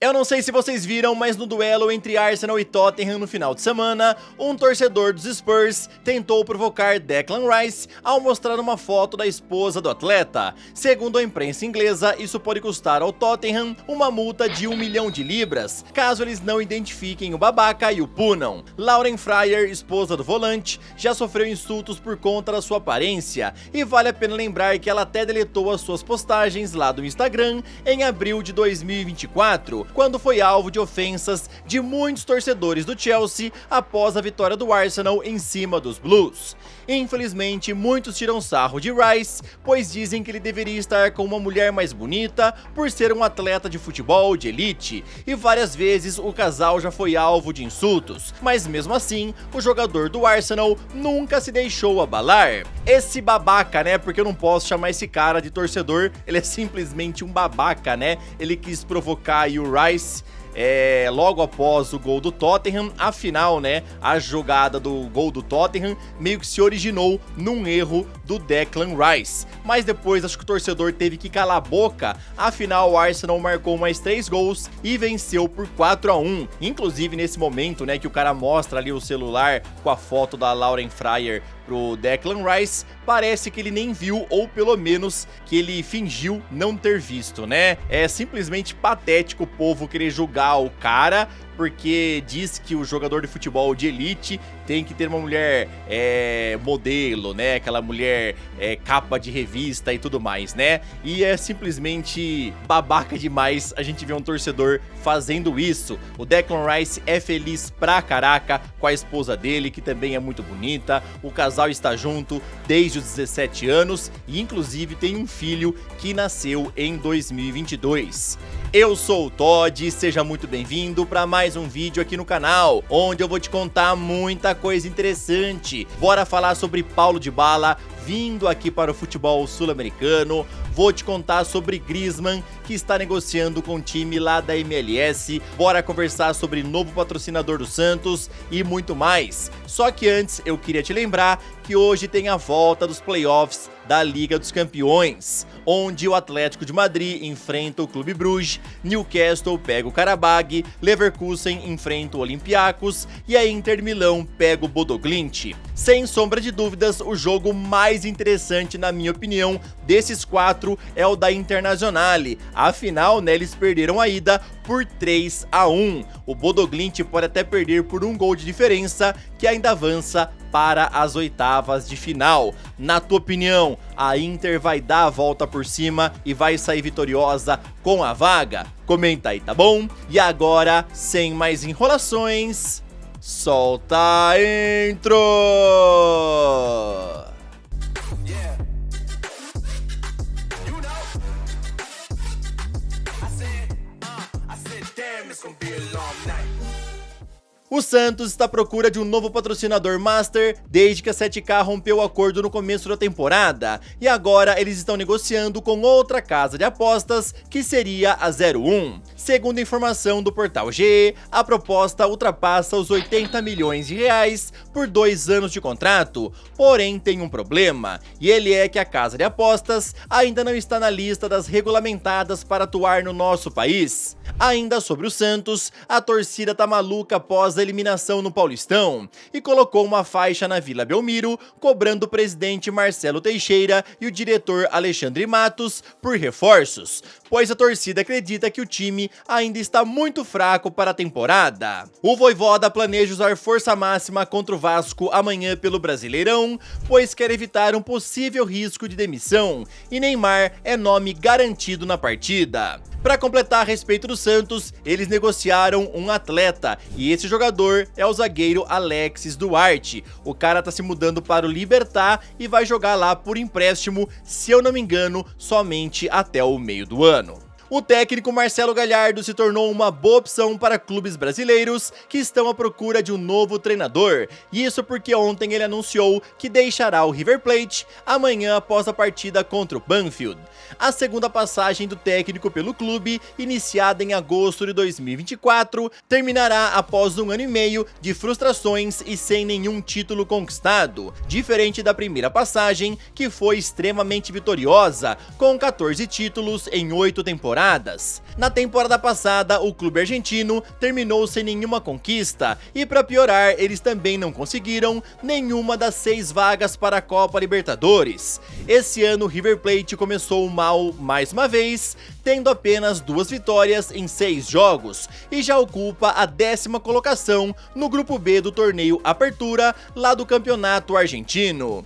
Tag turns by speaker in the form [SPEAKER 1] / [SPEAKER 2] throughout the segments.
[SPEAKER 1] Eu não sei se vocês viram, mas no duelo entre Arsenal e Tottenham no final de semana, um torcedor dos Spurs tentou provocar Declan Rice ao mostrar uma foto da esposa do atleta. Segundo a imprensa inglesa, isso pode custar ao Tottenham uma multa de 1 milhão de libras, caso eles não identifiquem o babaca e o punam. Lauren Fryer, esposa do volante, já sofreu insultos por conta da sua aparência, e vale a pena lembrar que ela até deletou as suas postagens lá do Instagram em abril de 2024, quando foi alvo de ofensas de muitos torcedores do Chelsea após a vitória do Arsenal em cima dos Blues. Infelizmente, muitos tiram sarro de Rice, pois dizem que ele deveria estar com uma mulher mais bonita por ser um atleta de futebol de elite, e várias vezes o casal já foi alvo de insultos, mas mesmo assim, o jogador do Arsenal nunca se deixou abalar. Esse babaca, né, porque eu não posso chamar esse cara de torcedor, ele é simplesmente um babaca, né, ele quis provocar aí o Rice logo após o gol do Tottenham. Afinal, né, a jogada do gol do Tottenham meio que se originou num erro do Declan Rice, mas depois acho que o torcedor teve que calar a boca. Afinal, o Arsenal marcou mais 3 gols e venceu por 4-1. Inclusive nesse momento, né, que o cara mostra ali o celular com a foto da Lauren Fryer pro Declan Rice, parece que ele nem viu, ou pelo menos que ele fingiu não ter visto, né? É simplesmente patético o povo querer julgar o cara porque diz que o jogador de futebol de elite tem que ter uma mulher modelo, né? Aquela mulher capa de revista e tudo mais, né? E é simplesmente babaca demais a gente ver um torcedor fazendo isso. O Declan Rice é feliz pra caraca com a esposa dele, que também é muito bonita. O casal está junto desde os 17 anos e inclusive tem um filho que nasceu em 2022. Eu sou o Todd, seja muito bem-vindo para mais um vídeo aqui no canal, onde eu vou te contar muita coisa interessante. Bora falar sobre Paulo Dybala vindo aqui para o futebol sul-americano, vou te contar sobre Griezmann, que está negociando com o time lá da MLS, bora conversar sobre novo patrocinador do Santos e muito mais. Só que antes eu queria te lembrar que hoje tem a volta dos playoffs da Liga dos Campeões, onde o Atlético de Madrid enfrenta o Clube Bruges, Newcastle pega o Qarabag, Leverkusen enfrenta o Olympiacos e a Inter Milão pega o Bodo Glimt. Sem sombra de dúvidas, o jogo mais interessante, na minha opinião, desses 4 é o da Internazionale. Afinal, né, eles perderam a ida por 3-1. O Bodo Glimt pode até perder por 1 gol de diferença, que ainda avança para as oitavas de final. Na tua opinião, a Inter vai dar a volta por cima e vai sair vitoriosa com a vaga? Comenta aí, tá bom? E agora, sem mais enrolações, solta a intro! O Santos está à procura de um novo patrocinador master desde que a 7K rompeu o acordo no começo da temporada, e agora eles estão negociando com outra casa de apostas, que seria a 01. Segundo informação do portal GE, a proposta ultrapassa os 80 milhões de reais por 2 anos de contrato, porém tem um problema, e ele é que a casa de apostas ainda não está na lista das regulamentadas para atuar no nosso país. Ainda sobre o Santos, a torcida tá maluca após a eliminação no Paulistão e colocou uma faixa na Vila Belmiro, cobrando o presidente Marcelo Teixeira e o diretor Alexandre Matos por reforços, pois a torcida acredita que o time ainda está muito fraco para a temporada. O Vojvoda planeja usar força máxima contra o Vasco amanhã pelo Brasileirão, pois quer evitar um possível risco de demissão, e Neymar é nome garantido na partida. Para completar a respeito do Santos, eles negociaram um atleta, e esse jogador é o zagueiro Alexis Duarte. O cara tá se mudando para o Libertad e vai jogar lá por empréstimo, se eu não me engano, somente até o meio do ano. O técnico Marcelo Galhardo se tornou uma boa opção para clubes brasileiros que estão à procura de um novo treinador, e isso porque ontem ele anunciou que deixará o River Plate amanhã após a partida contra o Banfield. A segunda passagem do técnico pelo clube, iniciada em agosto de 2024, terminará após 1 ano e meio de frustrações e sem nenhum título conquistado, diferente da primeira passagem, que foi extremamente vitoriosa, com 14 títulos em 8 temporadas. temporadas. Na temporada passada, o clube argentino terminou sem nenhuma conquista e, para piorar, eles também não conseguiram nenhuma das 6 vagas para a Copa Libertadores. Esse ano, o River Plate começou mal mais uma vez, tendo apenas 2 vitórias em 6 jogos e já ocupa a 10ª colocação no grupo B do torneio Apertura, lá do campeonato argentino.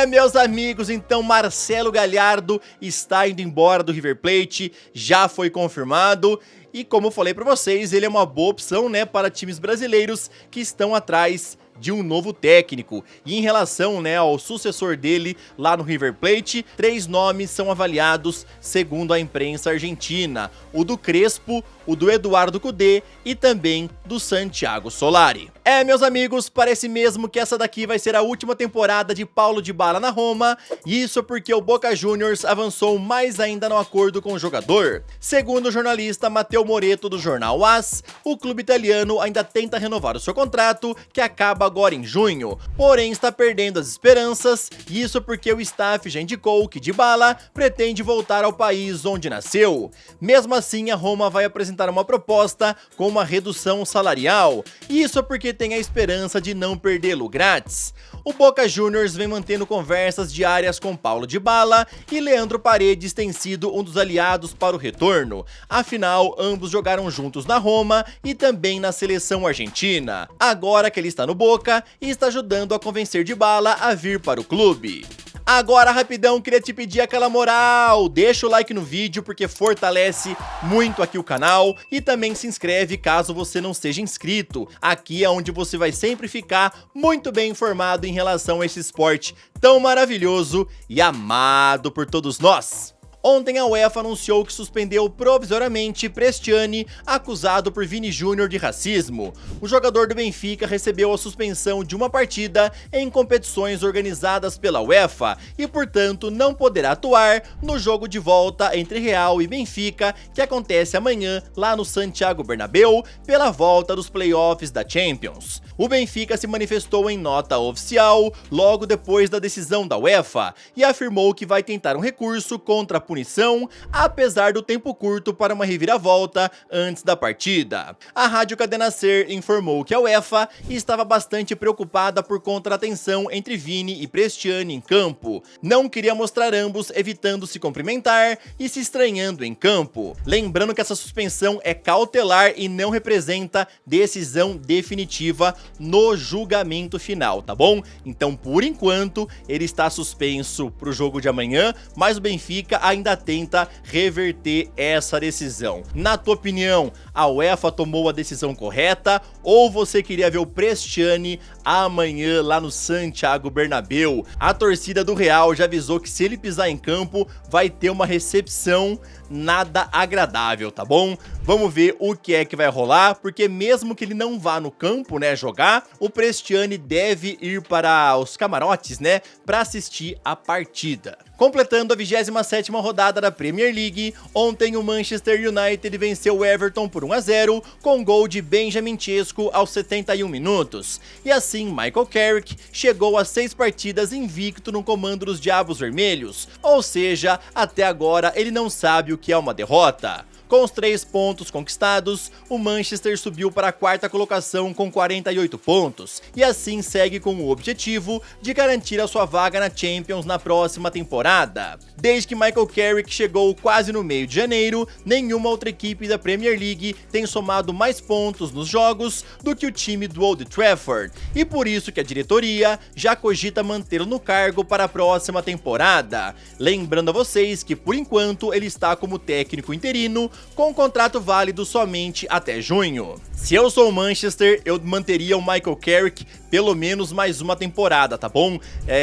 [SPEAKER 1] Meus amigos, então Marcelo Gallardo está indo embora do River Plate, já foi confirmado. E como eu falei para vocês, ele é uma boa opção, né, para times brasileiros que estão atrás de um novo técnico. E em relação, né, ao sucessor dele lá no River Plate, 3 nomes são avaliados segundo a imprensa argentina: o do Crespo, o do Eduardo Cudê e também do Santiago Solari. Meus amigos, parece mesmo que essa daqui vai ser a última temporada de Paulo Dybala na Roma, e isso porque o Boca Juniors avançou mais ainda no acordo com o jogador. Segundo o jornalista Matteo Moretto do jornal AS, o clube italiano ainda tenta renovar o seu contrato, que acaba agora em junho, porém está perdendo as esperanças, isso porque o staff já indicou que Dybala pretende voltar ao país onde nasceu. Mesmo assim, a Roma vai apresentar uma proposta com uma redução salarial, isso porque tem a esperança de não perdê-lo grátis. O Boca Juniors vem mantendo conversas diárias com Paulo Dybala e Leandro Paredes tem sido um dos aliados para o retorno. Afinal, ambos jogaram juntos na Roma e também na seleção argentina. Agora que ele está no Boca, está ajudando a convencer Dybala a vir para o clube. Agora, rapidão, queria te pedir aquela moral, deixa o like no vídeo porque fortalece muito aqui o canal e também se inscreve caso você não seja inscrito. Aqui é onde você vai sempre ficar muito bem informado em relação a esse esporte tão maravilhoso e amado por todos nós. Ontem a UEFA anunciou que suspendeu provisoriamente Prestiani, acusado por Vini Júnior de racismo. O jogador do Benfica recebeu a suspensão de uma partida em competições organizadas pela UEFA e, portanto, não poderá atuar no jogo de volta entre Real e Benfica, que acontece amanhã lá no Santiago Bernabéu, pela volta dos playoffs da Champions. O Benfica se manifestou em nota oficial logo depois da decisão da UEFA e afirmou que vai tentar um recurso contra a punição, apesar do tempo curto para uma reviravolta antes da partida. A Rádio Cadena Ser informou que a UEFA estava bastante preocupada por conta da tensão entre Vini e Prestiani em campo. Não queria mostrar ambos evitando se cumprimentar e se estranhando em campo. Lembrando que essa suspensão é cautelar e não representa decisão definitiva no julgamento final, tá bom? Então, por enquanto, ele está suspenso para o jogo de amanhã, mas o Benfica ainda tenta reverter essa decisão. Na tua opinião, a UEFA tomou a decisão correta ou você queria ver o Prestiani amanhã lá no Santiago Bernabéu? A torcida do Real já avisou que se ele pisar em campo vai ter uma recepção nada agradável, tá bom? Vamos ver o que é que vai rolar, porque mesmo que ele não vá no campo, né, jogar, o Prestiani deve ir para os camarotes, né, para assistir a partida. Completando a 27ª rodada da Premier League, ontem o Manchester United venceu o Everton por 1-0 com gol de Benjamin Sesko aos 71 minutos. E assim, Michael Carrick chegou a 6 partidas invicto no comando dos Diabos Vermelhos, ou seja, até agora ele não sabe o que é uma derrota. Com os 3 pontos conquistados, o Manchester subiu para a 4ª colocação com 48 pontos, e assim segue com o objetivo de garantir a sua vaga na Champions na próxima temporada. Desde que Michael Carrick chegou quase no meio de janeiro, nenhuma outra equipe da Premier League tem somado mais pontos nos jogos do que o time do Old Trafford, e por isso que a diretoria já cogita mantê-lo no cargo para a próxima temporada. Lembrando a vocês que por enquanto ele está como técnico interino, com um contrato válido somente até junho. Se eu sou o Manchester, eu manteria o Michael Carrick pelo menos mais uma temporada, tá bom?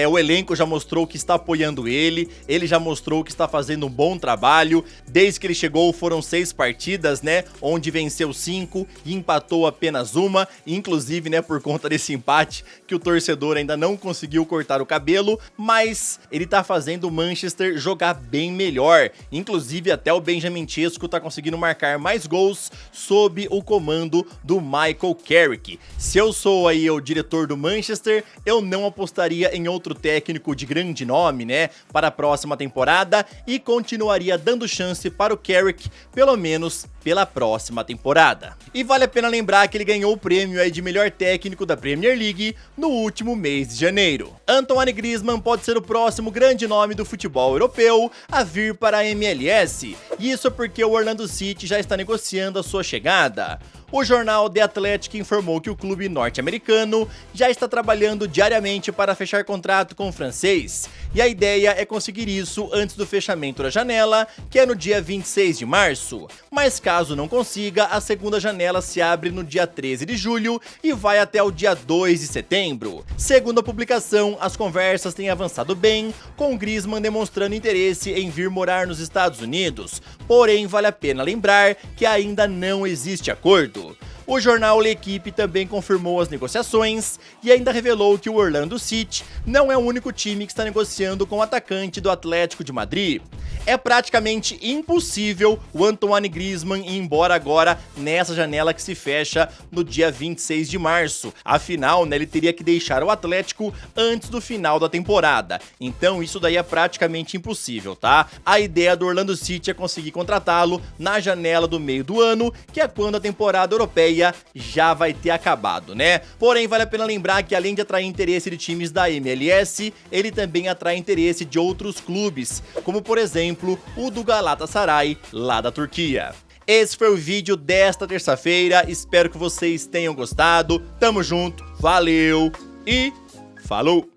[SPEAKER 1] O elenco já mostrou que está apoiando ele já mostrou que está fazendo um bom trabalho. Desde que ele chegou foram 6 partidas, né, onde venceu 5 e empatou apenas uma, inclusive, né, por conta desse empate que o torcedor ainda não conseguiu cortar o cabelo, mas ele tá fazendo o Manchester jogar bem melhor. Inclusive até o Benjamin Sesko tá conseguindo marcar mais gols sob o comando do Michael Carrick. Se eu sou aí o diretor diretor do Manchester, eu não apostaria em outro técnico de grande nome, né, para a próxima temporada e continuaria dando chance para o Carrick, pelo menos pela próxima temporada. E vale a pena lembrar que ele ganhou o prêmio aí de melhor técnico da Premier League no último mês de janeiro. Antoine Griezmann pode ser o próximo grande nome do futebol europeu a vir para a MLS, isso porque o Orlando City já está negociando a sua chegada. O jornal The Athletic informou que o clube norte-americano já está trabalhando diariamente para fechar contrato com o francês, e a ideia é conseguir isso antes do fechamento da janela, que é no dia 26 de março. Mas caso não consiga, a segunda janela se abre no dia 13 de julho e vai até o dia 2 de setembro. Segundo a publicação, as conversas têm avançado bem, com Griezmann demonstrando interesse em vir morar nos Estados Unidos, porém vale a pena lembrar que ainda não existe acordo. O jornal L'Equipe também confirmou as negociações e ainda revelou que o Orlando City não é o único time que está negociando com o atacante do Atlético de Madrid. É praticamente impossível o Antoine Griezmann ir embora agora nessa janela que se fecha no dia 26 de março. Afinal, né, ele teria que deixar o Atlético antes do final da temporada. Então isso daí é praticamente impossível, tá? A ideia do Orlando City é conseguir contratá-lo na janela do meio do ano, que é quando a temporada europeia já vai ter acabado, né? Porém, vale a pena lembrar que além de atrair interesse de times da MLS, ele também atrai interesse de outros clubes, como por exemplo o do Galatasaray, lá da Turquia. Esse foi o vídeo desta terça-feira, espero que vocês tenham gostado, tamo junto, valeu e falou!